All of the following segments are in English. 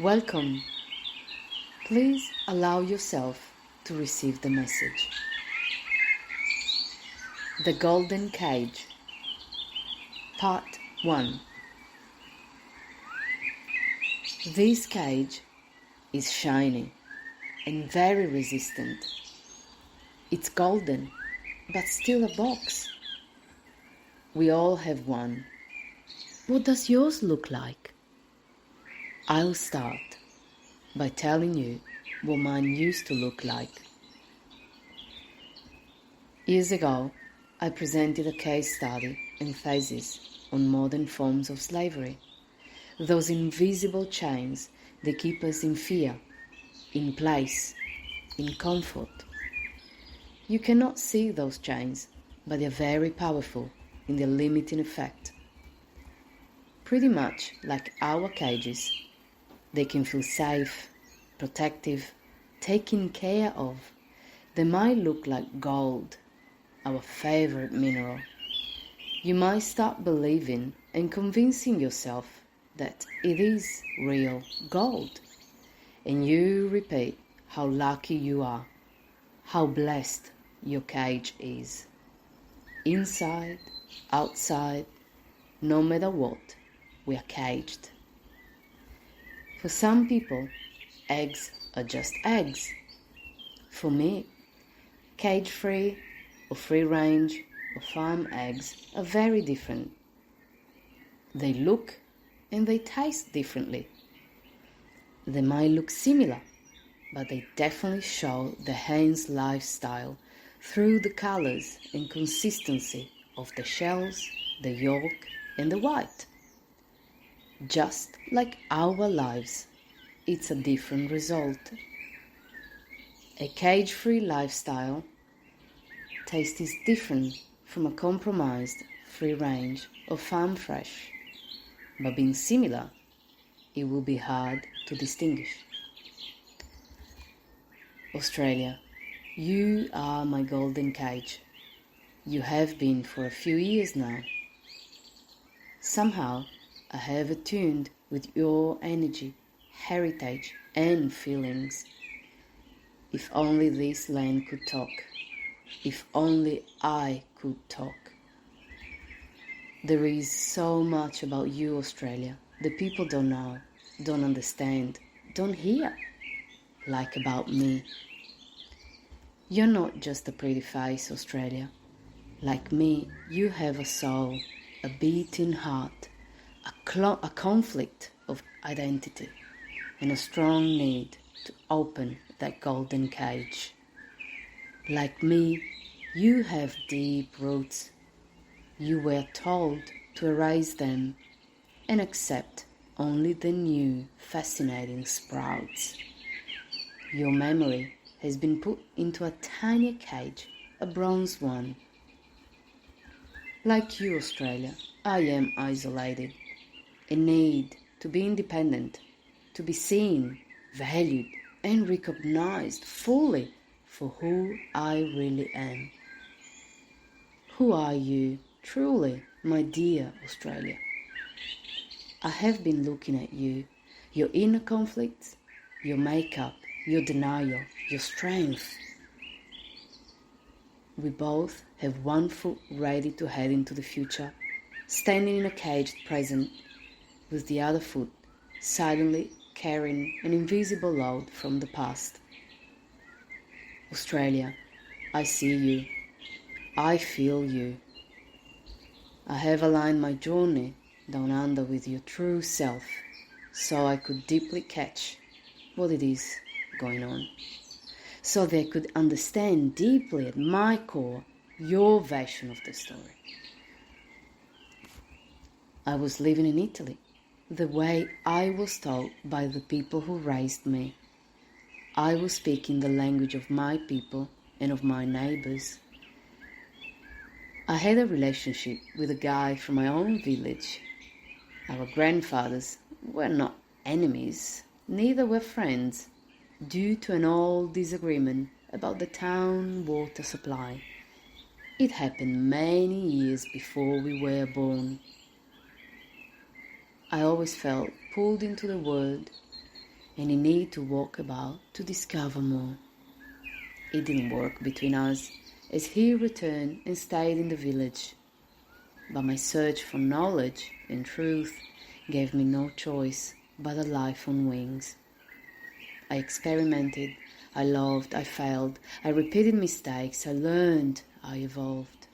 Welcome. Please allow yourself to receive the message. The Golden Cage, Part 1. This cage is shiny and very resistant. It's golden, but still a box. We all have one. What does yours look like? I'll start by telling you what mine used to look like. Years ago, I presented a case study and thesis on modern forms of slavery. Those invisible chains that keep us in fear, in place, in comfort. You cannot see those chains, but they are very powerful in their limiting effect. Pretty much like our cages, they can feel safe, protective, taken care of. They might look like gold, our favorite mineral. You might start believing and convincing yourself that it is real gold. And you repeat how lucky you are, how blessed your cage is. Inside, outside, no matter what, we are caged. For some people, eggs are just eggs. For me, cage-free or free-range or farm eggs are very different. They look and they taste differently. They might look similar, but they definitely show the hen's lifestyle through the colors and consistency of the shells, the yolk, and the white. Just like our lives, it's a different result. A cage-free lifestyle taste is different from a compromised free-range or farm-fresh, but being similar, it will be hard to distinguish. Australia, you are my golden cage. You have been for a few years now. Somehow, I have attuned with your energy, heritage, and feelings. If only this land could talk. If only I could talk. There is so much about you, Australia, that people don't know, don't understand, don't hear, like about me. You're not just a pretty face, Australia. Like me, you have a soul, a beating heart, a conflict of identity, and a strong need to open that golden cage. Like me, you have deep roots. You were told to erase them and accept only the new, fascinating sprouts. Your memory has been put into a tiny cage, a bronze one. Like you, Australia, I am isolated. A need to be independent, to be seen, valued, and recognized fully for who I really am. Who are you, truly, my dear Australia? I have been looking at you, your inner conflicts, your makeup, your denial, your strength. We both have one foot ready to head into the future, standing in a caged present, with the other foot silently carrying an invisible load from the past. Australia, I see you. I feel you. I have aligned my journey down under with your true self, so I could deeply catch what it is going on, so they could understand deeply at my core your version of the story. I was living in Italy, the way I was taught by the people who raised me. I was speaking the language of my people and of my neighbors. I had a relationship with a guy from my own village. Our grandfathers were not enemies, neither were friends, due to an old disagreement about the town water supply. It happened many years before we were born. I always felt pulled into the world, and he needed to walk about to discover more. It didn't work between us, as he returned and stayed in the village. But my search for knowledge and truth gave me no choice but a life on wings. I experimented, I loved, I failed, I repeated mistakes, I learned, I evolved.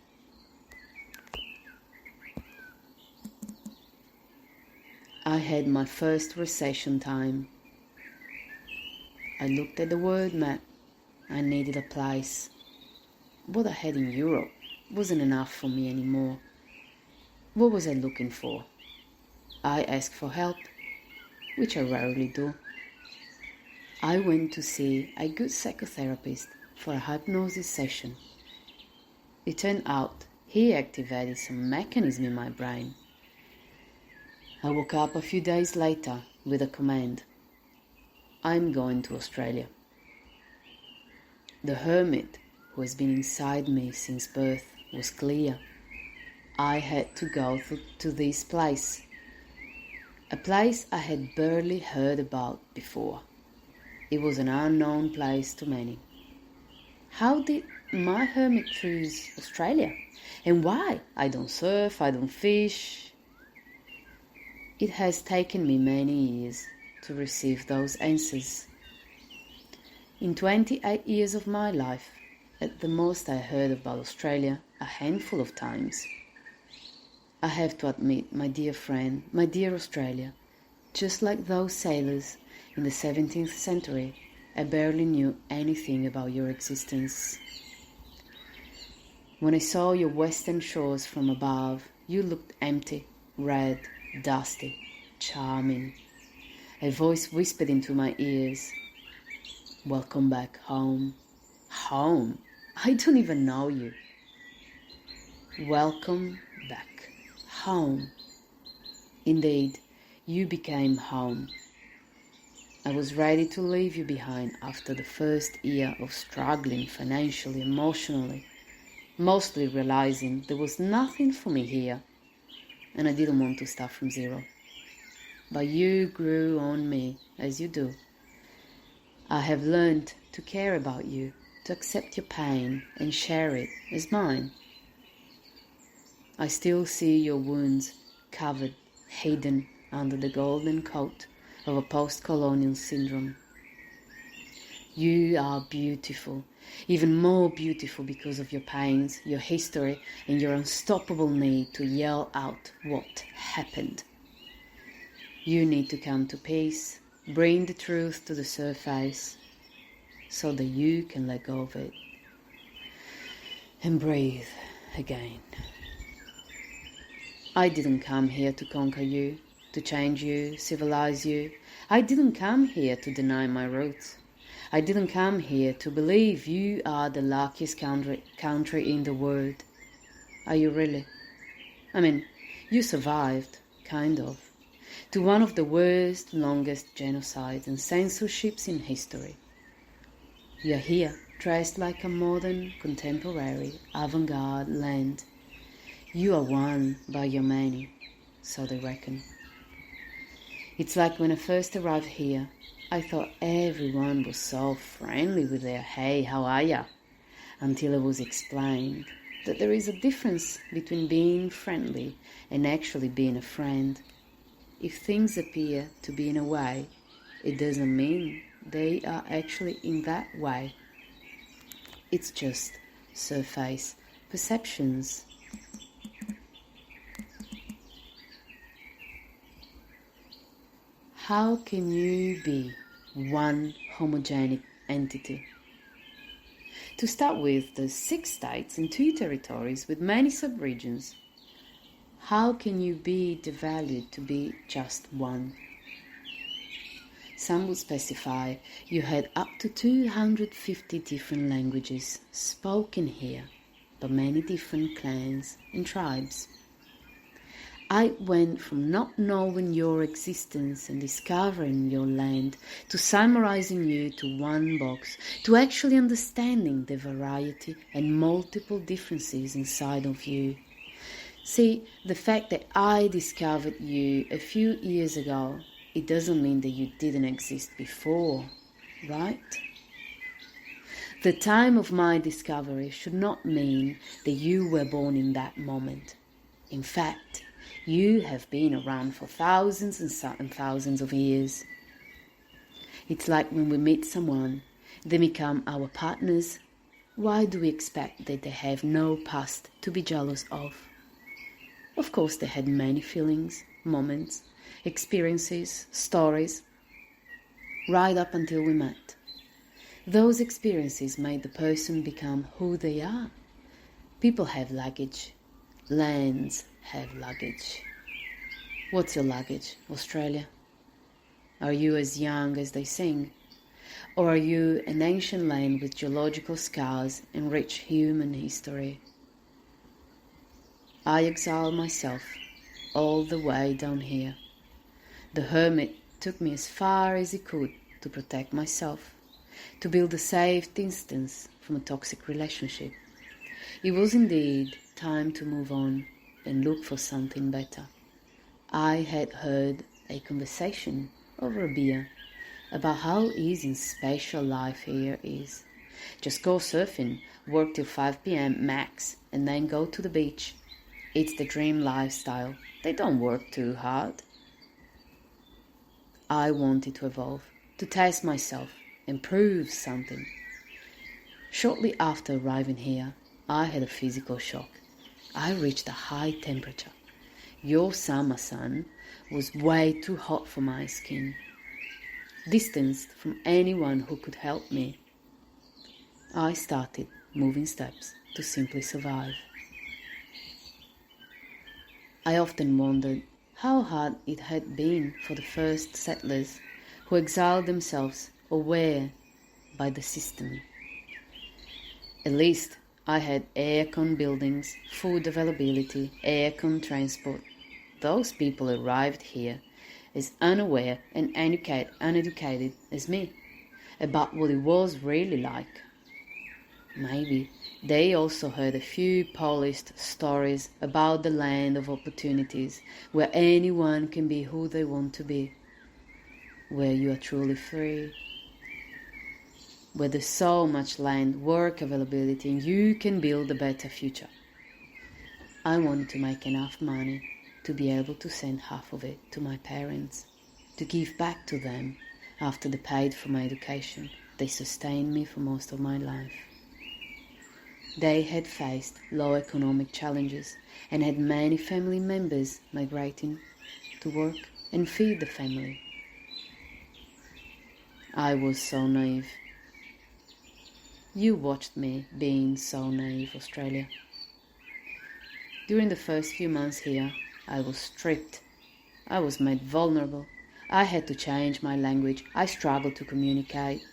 I had my first recession time. I looked at the world map. I needed a place. What I had in Europe wasn't enough for me anymore. What was I looking for? I asked for help, which I rarely do. I went to see a good psychotherapist for a hypnosis session. It turned out he activated some mechanism in my brain. I woke up a few days later with a command. I'm going to Australia. The hermit who has been inside me since birth was clear. I had to go to this place, a place I had barely heard about before. It was an unknown place to many. How did my hermit choose Australia? And why? I don't surf, I don't fish. It has taken me many years to receive those answers. In 28 years of my life, at the most I heard about Australia a handful of times. I have to admit, my dear friend, my dear Australia, just like those sailors in the 17th century, I barely knew anything about your existence. When I saw your western shores from above, you looked empty, red, dusty, charming. A voice whispered into my ears, "Welcome back home." Home? I don't even know you. Welcome back home. Indeed, you became home. I was ready to leave you behind after the first year of struggling financially, emotionally, mostly realizing there was nothing for me here, and I didn't want to start from zero. But you grew on me, as you do. I have learned to care about you, to accept your pain and share it as mine. I still see your wounds covered, hidden under the golden coat of a post-colonial syndrome. You are beautiful, even more beautiful because of your pains, your history, and your unstoppable need to yell out what happened. You need to come to peace, bring the truth to the surface, so that you can let go of it and breathe again. I didn't come here to conquer you, to change you, civilize you. I didn't come here to deny my roots. I didn't come here to believe you are the luckiest country in the world. Are you really? I mean, you survived, kind of, to one of the worst, longest genocides and censorships in history. You're here, dressed like a modern, contemporary, avant-garde land. You are one by your many, so they reckon. It's like when I first arrived here, I thought everyone was so friendly with their "Hey, how are ya?" until it was explained that there is a difference between being friendly and actually being a friend. If things appear to be in a way, it doesn't mean they are actually in that way. It's just surface perceptions. How can you be one homogenic entity? To start with, there's 6 states and 2 territories with many subregions. How can you be devalued to be just one? Some would specify you had up to 250 different languages spoken here by many different clans and tribes. I went from not knowing your existence and discovering your land to summarizing you to one box, to actually understanding the variety and multiple differences inside of you. See, the fact that I discovered you a few years ago it doesn't mean that you didn't exist before, right? The time of my discovery should not mean that you were born in that moment. In fact, you have been around for thousands and thousands of years. It's like when we meet someone, they become our partners. Why do we expect that they have no past to be jealous of? Of course, they had many feelings, moments, experiences, stories, right up until we met. Those experiences made the person become who they are. People have luggage. Lands have luggage. What's your luggage, Australia? Are you as young as they sing? Or are you an ancient land with geological scars and rich human history? I exiled myself all the way down here. The hermit took me as far as he could to protect myself, to build a safe distance from a toxic relationship. It was indeed time to move on and look for something better. I had heard a conversation over a beer about how easy and special life here is. Just go surfing, work till 5 p.m. max, and then go to the beach. It's the dream lifestyle. They don't work too hard. I wanted to evolve, to test myself and prove something. Shortly after arriving here, I had a physical shock. I reached a high temperature. Your summer sun was way too hot for my skin. Distanced from anyone who could help me, I started moving steps to simply survive. I often wondered how hard it had been for the first settlers who exiled themselves aware by the system. At least I had aircon buildings, food availability, aircon transport. Those people arrived here as unaware and uneducated as me about what it was really like. Maybe they also heard a few polished stories about the land of opportunities where anyone can be who they want to be, where you are truly free, where there's so much land, work availability, and you can build a better future. I wanted to make enough money to be able to send half of it to my parents, to give back to them after they paid for my education. They sustained me for most of my life. They had faced low economic challenges and had many family members migrating to work and feed the family. I was so naive. You watched me being so naive, Australia. During the first few months here, I was stripped. I was made vulnerable. I had to change my language. I struggled to communicate.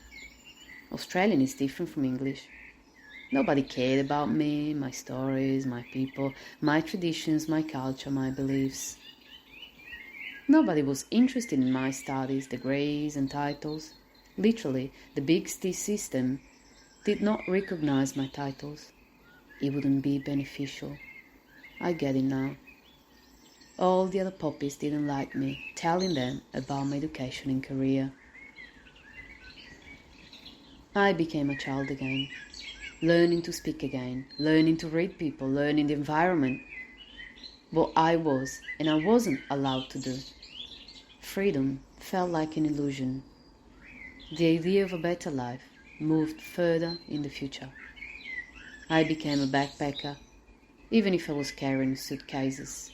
Australian is different from English. Nobody cared about me, my stories, my people, my traditions, my culture, my beliefs. Nobody was interested in my studies, degrees and titles. Literally, the big C system did not recognize my titles. It wouldn't be beneficial. I get it now. All the other poppies didn't like me, telling them about my education and career. I became a child again, learning to speak again, learning to read people, learning the environment. What I was and I wasn't allowed to do. Freedom felt like an illusion. The idea of a better life moved further in the future. I became a backpacker, even if I was carrying suitcases.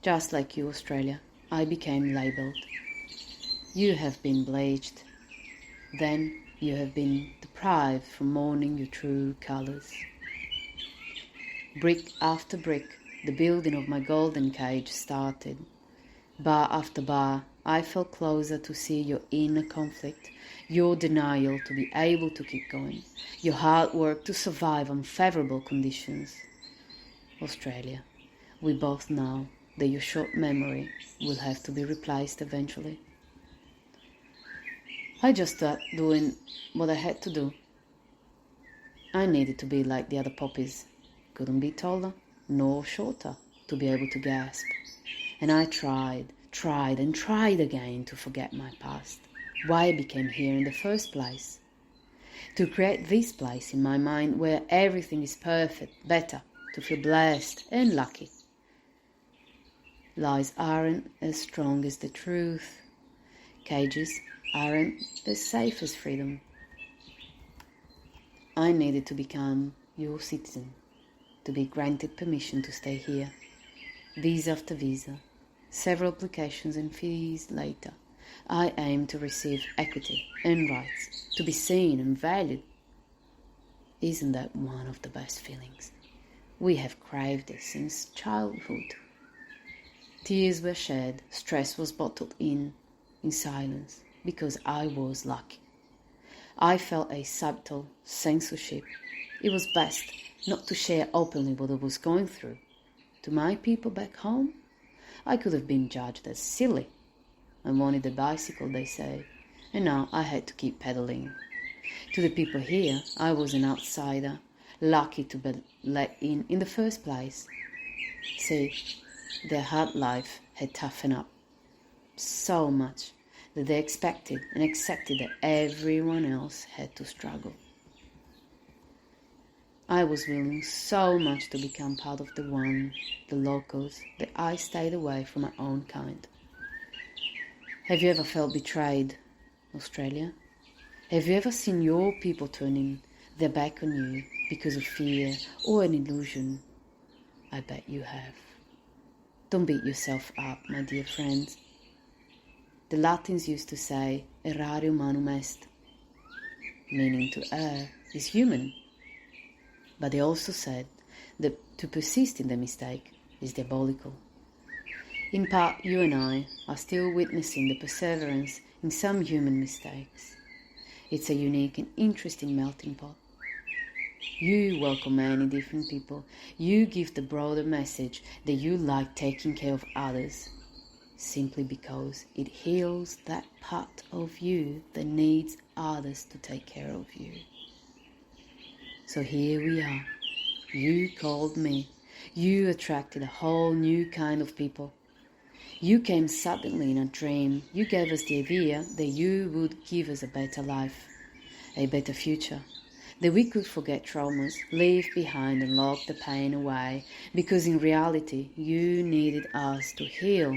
Just like you, Australia, I became labelled. You have been bleached. Then you have been deprived from mourning your true colours. Brick after brick, the building of my golden cage started. Bar after bar, I felt closer to see your inner conflict, your denial to be able to keep going, your hard work to survive unfavourable conditions. Australia, we both know that your short memory will have to be replaced eventually. I just started doing what I had to do. I needed to be like the other poppies. Couldn't be taller nor shorter to be able to gasp. And I tried tried and tried again to forget my past, why I became here in the first place. To create this place in my mind where everything is perfect, better, to feel blessed and lucky. Lies aren't as strong as the truth. Cages aren't as safe as freedom. I needed to become your citizen, to be granted permission to stay here. Visa after visa, several applications and fees later, I aim to receive equity and rights, to be seen and valued. Isn't that one of the best feelings? We have craved it since childhood. Tears were shed, stress was bottled in silence, because I was lucky. I felt a subtle censorship. It was best not to share openly what I was going through. To my people back home, I could have been judged as silly. I wanted a bicycle, they say, and now I had to keep pedaling. To the people here, I was an outsider, lucky to be let in the first place. See, their hard life had toughened up so much that they expected and accepted that everyone else had to struggle. I was willing so much to become part of the locals, that I stayed away from my own kind. Have you ever felt betrayed, Australia? Have you ever seen your people turning their back on you because of fear or an illusion? I bet you have. Don't beat yourself up, my dear friends. The Latins used to say, errare humanum est, meaning to err is human. But they also said that to persist in the mistake is diabolical. In part, you and I are still witnessing the perseverance in some human mistakes. It's a unique and interesting melting pot. You welcome many different people. You give the broader message that you like taking care of others, simply because it heals that part of you that needs others to take care of you. So here we are. You called me. You attracted a whole new kind of people. You came suddenly in a dream. You gave us the idea that you would give us a better life, a better future, that we could forget traumas, leave behind and lock the pain away, because in reality you needed us to heal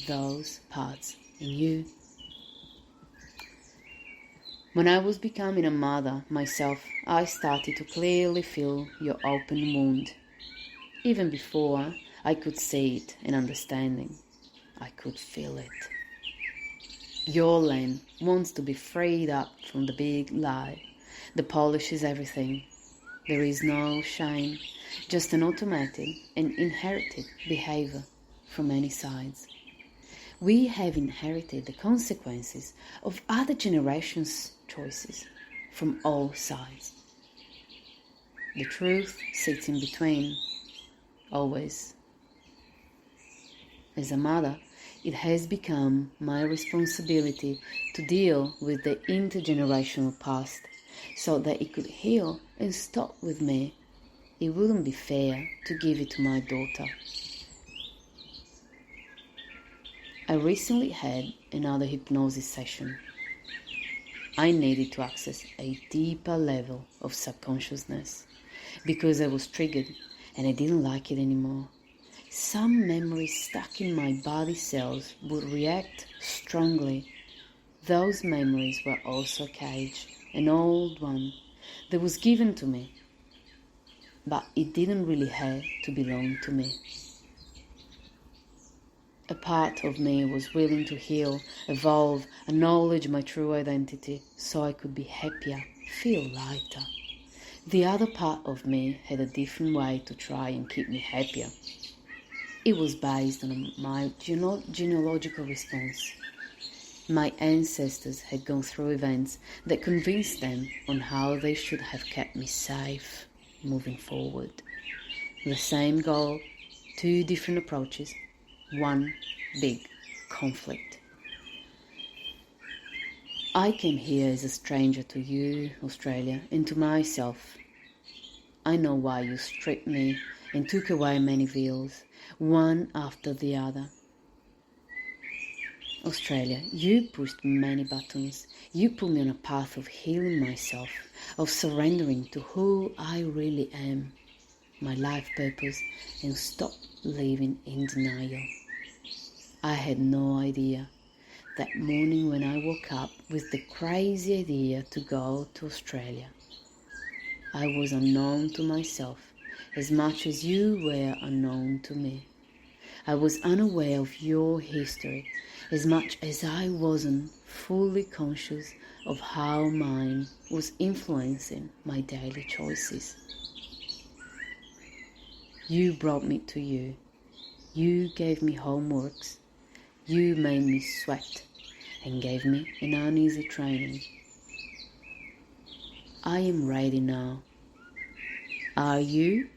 those parts in you. When I was becoming a mother myself, I started to clearly feel your open wound. Even before I could see it and understanding, I could feel it. Your land wants to be freed up from the big lie that polishes everything. There is no shame, just an automatic and inherited behavior from many sides. We have inherited the consequences of other generations' choices from all sides. The truth sits in between, always. As a mother, it has become my responsibility to deal with the intergenerational past so that it could heal and stop with me. It wouldn't be fair to give it to my daughter. I recently had another hypnosis session. I needed to access a deeper level of subconsciousness because I was triggered and I didn't like it anymore. Some memories stuck in my body cells would react strongly. Those memories were also a cage, an old one that was given to me, but it didn't really have to belong to me. A part of me was willing to heal, evolve, acknowledge my true identity so I could be happier, feel lighter. The other part of me had a different way to try and keep me happier. It was based on my genealogical response. My ancestors had gone through events that convinced them on how they should have kept me safe moving forward. The same goal, two different approaches, one big conflict. I came here as a stranger to you, Australia, and to myself. I know why you stripped me and took away many veils, one after the other. Australia, you pushed many buttons. You put me on a path of healing myself, of surrendering to who I really am, my life purpose, and stop living in denial. I had no idea that morning when I woke up with the crazy idea to go to Australia. I was unknown to myself as much as you were unknown to me. I was unaware of your history as much as I wasn't fully conscious of how mine was influencing my daily choices. You brought me to you. You gave me homeworks. You made me sweat and gave me an uneasy training. I am ready now. Are you?